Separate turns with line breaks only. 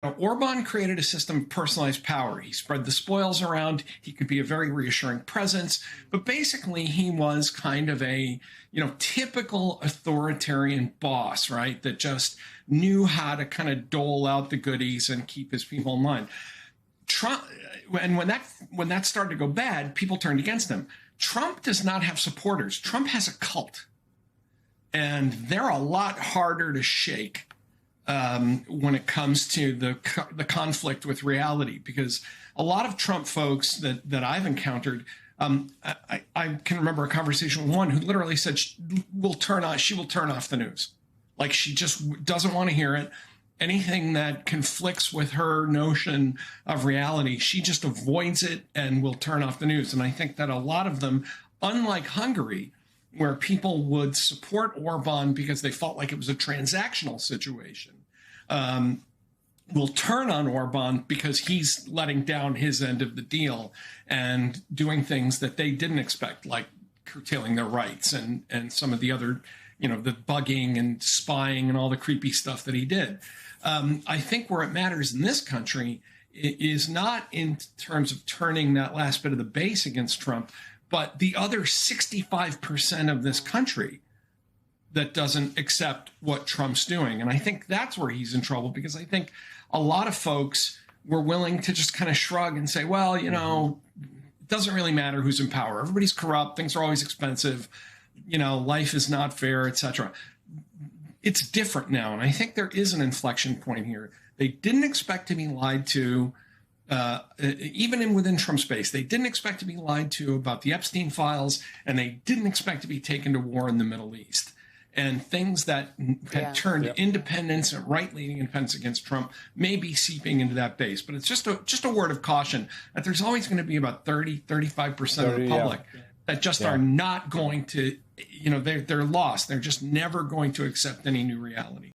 Now, Orban created a system of personalized power. He spread the spoils around. He could be a very reassuring presence, but basically he was kind of a, typical authoritarian boss, right? That just knew how to kind of dole out the goodies and keep his people in line. Trump, and when that started to go bad, people turned against him. Trump does not have supporters. Trump has a cult, and they're a lot harder to shake when it comes to the conflict with reality, because a lot of Trump folks that I've encountered, I can remember a conversation with one who literally said she will turn off the news. Like, she just doesn't want to hear it. Anything that conflicts with her notion of reality, she just avoids it and will turn off the news. And I think that a lot of them, unlike Hungary, where people would support Orban because they felt like it was a transactional situation, will turn on Orban because he's letting down his end of the deal and doing things that they didn't expect, like curtailing their rights and some of the other, the bugging and spying and all the creepy stuff that he did. I think where it matters in this country is not in terms of turning that last bit of the base against Trump, but the other 65% of this country that doesn't accept what Trump's doing. And I think that's where he's in trouble, because I think a lot of folks were willing to just kind of shrug and say, well, it doesn't really matter who's in power. Everybody's corrupt. Things are always expensive. Life is not fair, etc. It's different now. And I think there is an inflection point here. They didn't expect to be lied to. Even within Trump's base, they didn't expect to be lied to about the Epstein files, and they didn't expect to be taken to war in the Middle East. And things that had turned independence and right-leaning independence against Trump may be seeping into that base. But it's just a word of caution that there's always going to be about 35% of the public that just are not going to, they're lost. They're just never going to accept any new reality.